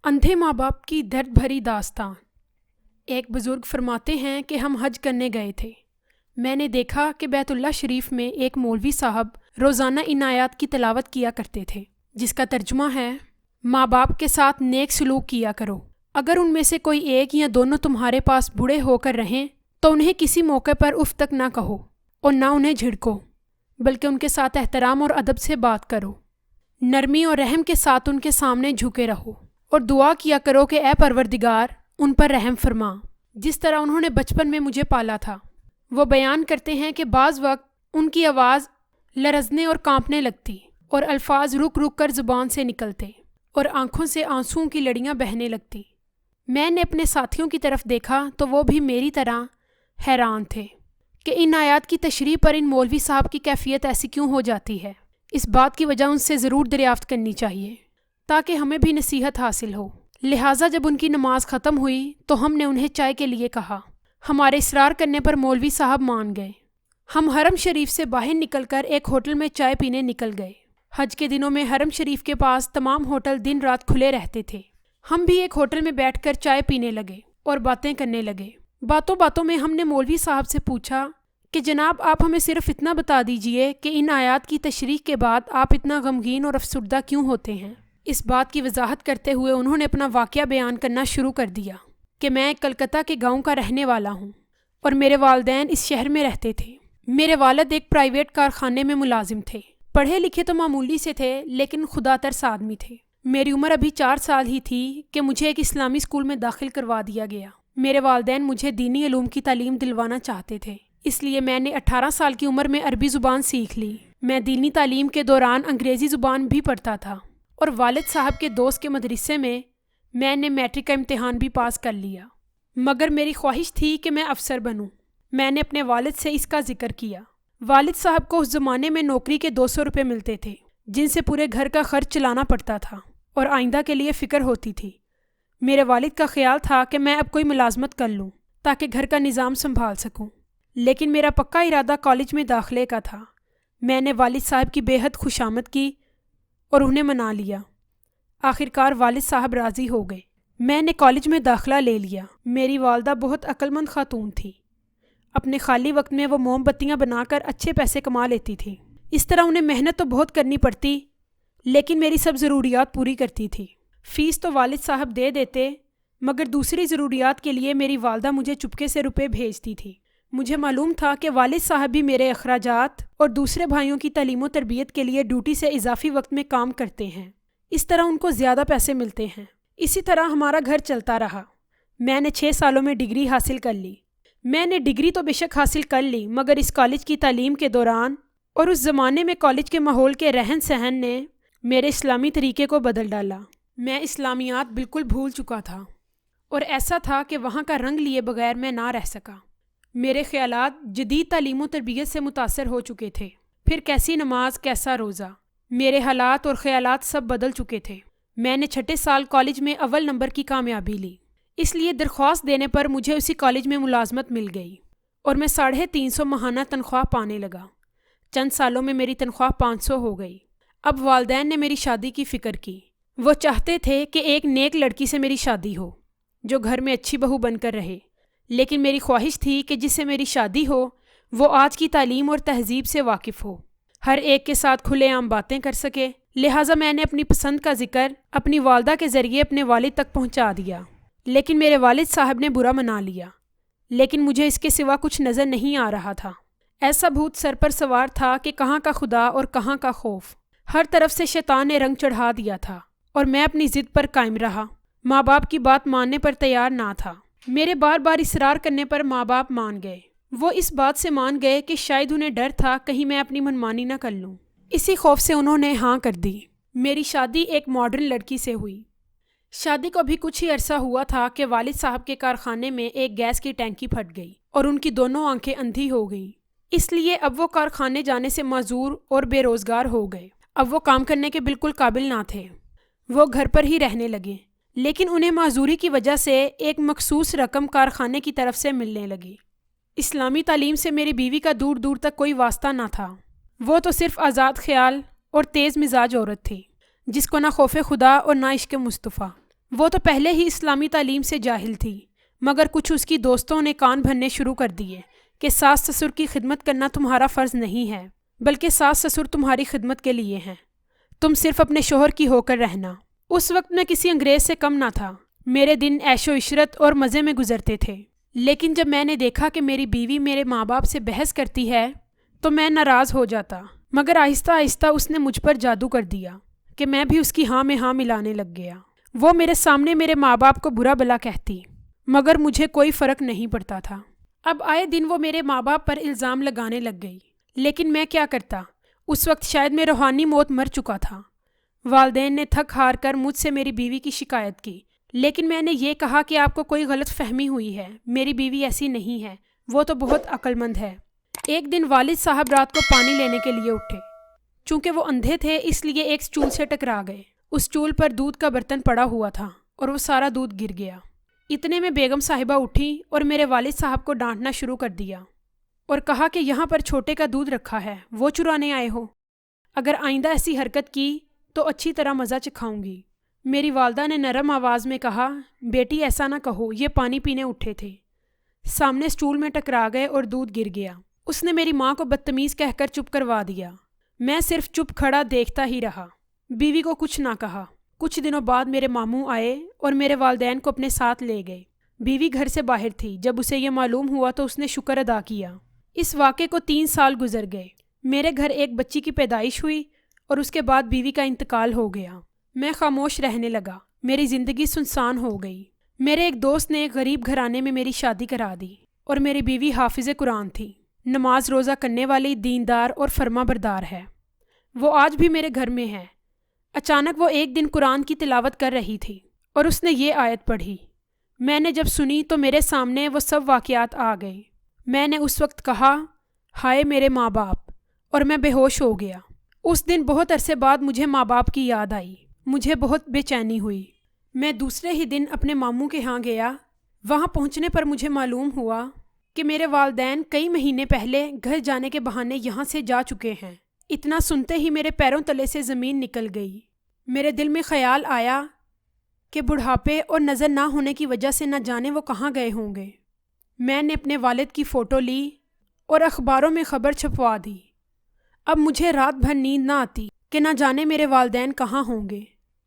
اندھے ماں باپ کی درد بھری داستان۔ ایک بزرگ فرماتے ہیں کہ ہم حج کرنے گئے تھے۔ میں نے دیکھا کہ بیت اللہ شریف میں ایک مولوی صاحب روزانہ ان آیات کی تلاوت کیا کرتے تھے، جس کا ترجمہ ہے: ماں باپ کے ساتھ نیک سلوک کیا کرو۔ اگر ان میں سے کوئی ایک یا دونوں تمہارے پاس بوڑھے ہو کر رہیں تو انہیں کسی موقع پر اف تک نہ کہو اور نہ انہیں جھڑکو، بلکہ ان کے ساتھ احترام اور ادب سے بات کرو۔ نرمی اور رحم کے ساتھ ان کے سامنے جھکے رہو اور دعا کیا کرو کہ اے پروردگار ان پر رحم فرما، جس طرح انہوں نے بچپن میں مجھے پالا تھا۔ وہ بیان کرتے ہیں کہ بعض وقت ان کی آواز لرزنے اور کانپنے لگتی اور الفاظ رک رک کر زبان سے نکلتے اور آنکھوں سے آنسوؤں کی لڑیاں بہنے لگتی۔ میں نے اپنے ساتھیوں کی طرف دیکھا تو وہ بھی میری طرح حیران تھے کہ ان آیات کی تشریح پر ان مولوی صاحب کی کیفیت ایسی کیوں ہو جاتی ہے۔ اس بات کی وجہ ان سے ضرور دریافت کرنی چاہیے تاکہ ہمیں بھی نصیحت حاصل ہو۔ لہٰذا جب ان کی نماز ختم ہوئی تو ہم نے انہیں چائے کے لیے کہا۔ ہمارے اصرار کرنے پر مولوی صاحب مان گئے۔ ہم حرم شریف سے باہر نکل کر ایک ہوٹل میں چائے پینے نکل گئے۔ حج کے دنوں میں حرم شریف کے پاس تمام ہوٹل دن رات کھلے رہتے تھے۔ ہم بھی ایک ہوٹل میں بیٹھ کر چائے پینے لگے اور باتیں کرنے لگے۔ باتوں باتوں میں ہم نے مولوی صاحب سے پوچھا کہ جناب آپ ہمیں صرف اتنا بتا دیجئے کہ ان آیات کی تشریح کے بعد آپ اتنا غمگین اور افسردہ کیوں ہوتے ہیں۔ اس بات کی وضاحت کرتے ہوئے انہوں نے اپنا واقعہ بیان کرنا شروع کر دیا کہ میں کلکتہ کے گاؤں کا رہنے والا ہوں اور میرے والدین اس شہر میں رہتے تھے۔ میرے والد ایک پرائیویٹ کارخانے میں ملازم تھے۔ پڑھے لکھے تو معمولی سے تھے لیکن خدا ترس آدمی تھے۔ میری عمر ابھی 4 سال ہی تھی کہ مجھے ایک اسلامی اسکول میں داخل کروا دیا گیا۔ میرے والدین مجھے دینی علوم کی تعلیم دلوانا چاہتے تھے، اس لیے میں نے 18 سال کی عمر میں عربی زبان سیکھ لی۔ میں دینی تعلیم کے دوران انگریزی زبان بھی پڑھتا تھا اور والد صاحب کے دوست کے مدرسے میں نے میٹرک کا امتحان بھی پاس کر لیا، مگر میری خواہش تھی کہ میں افسر بنوں۔ میں نے اپنے والد سے اس کا ذکر کیا۔ والد صاحب کو اس زمانے میں نوکری کے 200 روپے ملتے تھے، جن سے پورے گھر کا خرچ چلانا پڑتا تھا اور آئندہ کے لیے فکر ہوتی تھی۔ میرے والد کا خیال تھا کہ میں اب کوئی ملازمت کر لوں تاکہ گھر کا نظام سنبھال سکوں، لیکن میرا پکا ارادہ کالج میں داخلے کا تھا۔ میں نے والد صاحب کی بے حد خوشامد کی اور انہیں منا لیا۔ آخرکار والد صاحب راضی ہو گئے۔ میں نے کالج میں داخلہ لے لیا۔ میری والدہ بہت عقل مند خاتون تھی۔ اپنے خالی وقت میں وہ موم بتیاں بنا کر اچھے پیسے کما لیتی تھی۔ اس طرح انہیں محنت تو بہت کرنی پڑتی لیکن میری سب ضروریات پوری کرتی تھی۔ فیس تو والد صاحب دے دیتے مگر دوسری ضروریات کے لیے میری والدہ مجھے چپکے سے روپے بھیجتی تھی۔ مجھے معلوم تھا کہ والد صاحب بھی میرے اخراجات اور دوسرے بھائیوں کی تعلیم و تربیت کے لیے ڈیوٹی سے اضافی وقت میں کام کرتے ہیں، اس طرح ان کو زیادہ پیسے ملتے ہیں۔ اسی طرح ہمارا گھر چلتا رہا۔ میں نے 6 سالوں میں ڈگری حاصل کر لی۔ میں نے ڈگری تو بے شک حاصل کر لی مگر اس کالج کی تعلیم کے دوران اور اس زمانے میں کالج کے ماحول کے رہن سہن نے میرے اسلامی طریقے کو بدل ڈالا۔ میں اسلامیات بالکل بھول چکا تھا اور ایسا تھا کہ وہاں کا رنگ لیے بغیر میں نہ رہ سکا۔ میرے خیالات جدید تعلیم و تربیت سے متاثر ہو چکے تھے۔ پھر کیسی نماز، کیسا روزہ، میرے حالات اور خیالات سب بدل چکے تھے۔ میں نے 6 سال کالج میں اول نمبر کی کامیابی لی، اس لیے درخواست دینے پر مجھے اسی کالج میں ملازمت مل گئی اور میں 350 ماہانہ تنخواہ پانے لگا۔ چند سالوں میں میری تنخواہ 500 ہو گئی۔ اب والدین نے میری شادی کی فکر کی۔ وہ چاہتے تھے کہ ایک نیک لڑکی سے میری شادی ہو جو گھر میں اچھی بہو بن کر رہے، لیکن میری خواہش تھی کہ جس سے میری شادی ہو وہ آج کی تعلیم اور تہذیب سے واقف ہو، ہر ایک کے ساتھ کھلے عام باتیں کر سکے۔ لہٰذا میں نے اپنی پسند کا ذکر اپنی والدہ کے ذریعے اپنے والد تک پہنچا دیا، لیکن میرے والد صاحب نے برا منا لیا۔ لیکن مجھے اس کے سوا کچھ نظر نہیں آ رہا تھا۔ ایسا بھوت سر پر سوار تھا کہ کہاں کا خدا اور کہاں کا خوف۔ ہر طرف سے شیطان نے رنگ چڑھا دیا تھا اور میں اپنی ضد پر قائم رہا۔ ماں باپ کی بات ماننے پر تیار نہ تھا۔ میرے بار بار اصرار کرنے پر ماں باپ مان گئے۔ وہ اس بات سے مان گئے کہ شاید انہیں ڈر تھا کہیں میں اپنی منمانی نہ کر لوں۔ اسی خوف سے انہوں نے ہاں کر دی۔ میری شادی ایک ماڈرن لڑکی سے ہوئی۔ شادی کو بھی کچھ ہی عرصہ ہوا تھا کہ والد صاحب کے کارخانے میں ایک گیس کی ٹینکی پھٹ گئی اور ان کی دونوں آنکھیں اندھی ہو گئیں۔ اس لیے اب وہ کارخانے جانے سے معذور اور بے روزگار ہو گئے۔ اب وہ کام کرنے کے بالکل قابل نہ تھے۔ وہ گھر پر ہی رہنے لگے، لیکن انہیں معذوری کی وجہ سے ایک مخصوص رقم کارخانے کی طرف سے ملنے لگی۔ اسلامی تعلیم سے میری بیوی کا دور دور تک کوئی واسطہ نہ تھا۔ وہ تو صرف آزاد خیال اور تیز مزاج عورت تھی، جس کو نہ خوف خدا اور نہ عشق مصطفیٰ۔ وہ تو پہلے ہی اسلامی تعلیم سے جاہل تھی، مگر کچھ اس کی دوستوں نے کان بھرنے شروع کر دیے کہ ساس سسر کی خدمت کرنا تمہارا فرض نہیں ہے، بلکہ ساس سسر تمہاری خدمت کے لیے ہیں، تم صرف اپنے شوہر کی ہو کر رہنا۔ اس وقت میں کسی انگریز سے کم نہ تھا، میرے دن عیش و عشرت اور مزے میں گزرتے تھے، لیکن جب میں نے دیکھا کہ میری بیوی میرے ماں باپ سے بحث کرتی ہے تو میں ناراض ہو جاتا، مگر آہستہ آہستہ اس نے مجھ پر جادو کر دیا کہ میں بھی اس کی ہاں میں ہاں ملانے لگ گیا۔ وہ میرے سامنے میرے ماں باپ کو برا بھلا کہتی، مگر مجھے کوئی فرق نہیں پڑتا تھا۔ اب آئے دن وہ میرے ماں باپ پر الزام لگانے لگ گئی، لیکن میں کیا کرتا؟ اس وقت شاید میں روحانی موت مر چکا تھا۔ والدین نے تھک ہار کر مجھ سے میری بیوی کی شکایت کی، لیکن میں نے یہ کہا کہ آپ کو کوئی غلط فہمی ہوئی ہے، میری بیوی ایسی نہیں ہے، وہ تو بہت عقل مند ہے۔ ایک دن والد صاحب رات کو پانی لینے کے لیے اٹھے، چونکہ وہ اندھے تھے اس لیے ایک چول سے ٹکرا گئے۔ اس چول پر دودھ کا برتن پڑا ہوا تھا اور وہ سارا دودھ گر گیا۔ اتنے میں بیگم صاحبہ اٹھی اور میرے والد صاحب کو ڈانٹنا شروع کر دیا اور کہا کہ یہاں پر چھوٹے کا دودھ رکھا ہے، وہ چرانے آئے ہو؟ اگر آئندہ ایسی حرکت کی تو اچھی طرح مزہ چکھاؤں گی۔ میری والدہ نے نرم آواز میں کہا، بیٹی ایسا نہ کہو، یہ پانی پینے اٹھے تھے، سامنے اسٹول میں ٹکرا گئے اور دودھ گر گیا۔ اس نے میری ماں کو بدتمیز کہہ کر چپ کروا دیا۔ میں صرف چپ کھڑا دیکھتا ہی رہا، بیوی کو کچھ نہ کہا۔ کچھ دنوں بعد میرے ماموں آئے اور میرے والدین کو اپنے ساتھ لے گئے۔ بیوی گھر سے باہر تھی، جب اسے یہ معلوم ہوا تو اس نے شکر ادا کیا۔ اس واقعے کو 3 سال گزر گئے۔ میرے گھر ایک بچی کی پیدائش ہوئی اور اس کے بعد بیوی کا انتقال ہو گیا۔ میں خاموش رہنے لگا، میری زندگی سنسان ہو گئی۔ میرے ایک دوست نے ایک غریب گھرانے میں میری شادی کرا دی اور میری بیوی حافظ قرآن تھی، نماز روزہ کرنے والی، دیندار اور فرما بردار ہے۔ وہ آج بھی میرے گھر میں ہے۔ اچانک وہ ایک دن قرآن کی تلاوت کر رہی تھی اور اس نے یہ آیت پڑھی۔ میں نے جب سنی تو میرے سامنے وہ سب واقعات آ گئے۔ میں نے اس وقت کہا، ہائے میرے ماں باپ، اور میں بے ہوش ہو گیا۔ اس دن بہت عرصے بعد مجھے ماں باپ کی یاد آئی، مجھے بہت بے چینی ہوئی۔ میں دوسرے ہی دن اپنے ماموں کے ہاں گیا۔ وہاں پہنچنے پر مجھے معلوم ہوا کہ میرے والدین کئی مہینے پہلے گھر جانے کے بہانے یہاں سے جا چکے ہیں۔ اتنا سنتے ہی میرے پیروں تلے سے زمین نکل گئی۔ میرے دل میں خیال آیا کہ بڑھاپے اور نظر نہ ہونے کی وجہ سے نہ جانے وہ کہاں گئے ہوں گے۔ میں نے اپنے والد کی فوٹو لی اور اخباروں میں خبر چھپوا دی۔ اب مجھے رات بھر نیند نہ آتی کہ نہ جانے میرے والدین کہاں ہوں گے۔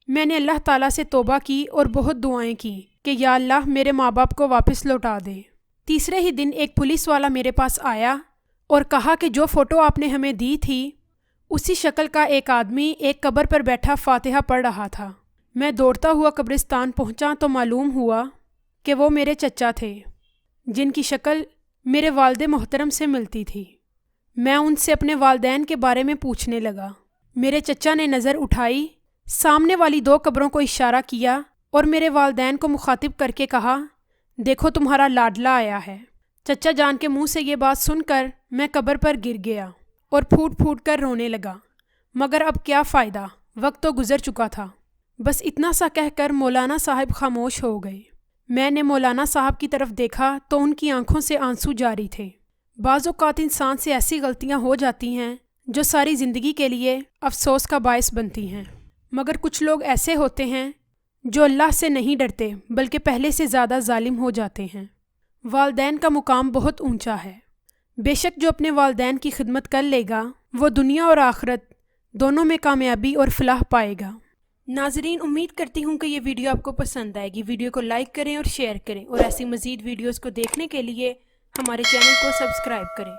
میں نے اللہ تعالیٰ سے توبہ کی اور بہت دعائیں کی کہ یا اللہ میرے ماں باپ کو واپس لوٹا دے۔ تیسرے ہی دن ایک پولیس والا میرے پاس آیا اور کہا کہ جو فوٹو آپ نے ہمیں دی تھی اسی شکل کا ایک آدمی ایک قبر پر بیٹھا فاتحہ پڑھ رہا تھا۔ میں دوڑتا ہوا قبرستان پہنچا تو معلوم ہوا کہ وہ میرے چچا تھے، جن کی شکل میرے والد محترم سے ملتی تھی۔ میں ان سے اپنے والدین کے بارے میں پوچھنے لگا۔ میرے چچا نے نظر اٹھائی، سامنے والی 2 قبروں کو اشارہ کیا اور میرے والدین کو مخاطب کر کے کہا، دیکھو تمہارا لاڈلا آیا ہے۔ چچا جان کے منہ سے یہ بات سن کر میں قبر پر گر گیا اور پھوٹ پھوٹ کر رونے لگا، مگر اب کیا فائدہ، وقت تو گزر چکا تھا۔ بس اتنا سا کہہ کر مولانا صاحب خاموش ہو گئے۔ میں نے مولانا صاحب کی طرف دیکھا تو ان کی آنکھوں سے آنسو جاری تھے۔ بعض اوقات انسان سے ایسی غلطیاں ہو جاتی ہیں جو ساری زندگی کے لیے افسوس کا باعث بنتی ہیں، مگر کچھ لوگ ایسے ہوتے ہیں جو اللہ سے نہیں ڈرتے بلکہ پہلے سے زیادہ ظالم ہو جاتے ہیں۔ والدین کا مقام بہت اونچا ہے۔ بے شک جو اپنے والدین کی خدمت کر لے گا وہ دنیا اور آخرت دونوں میں کامیابی اور فلاح پائے گا۔ ناظرین، امید کرتی ہوں کہ یہ ویڈیو آپ کو پسند آئے گی۔ ویڈیو کو لائک کریں اور شیئر کریں اور ایسی مزید ویڈیوز کو دیکھنے کے لیے ہمارے چینل کو سبسکرائب کریں۔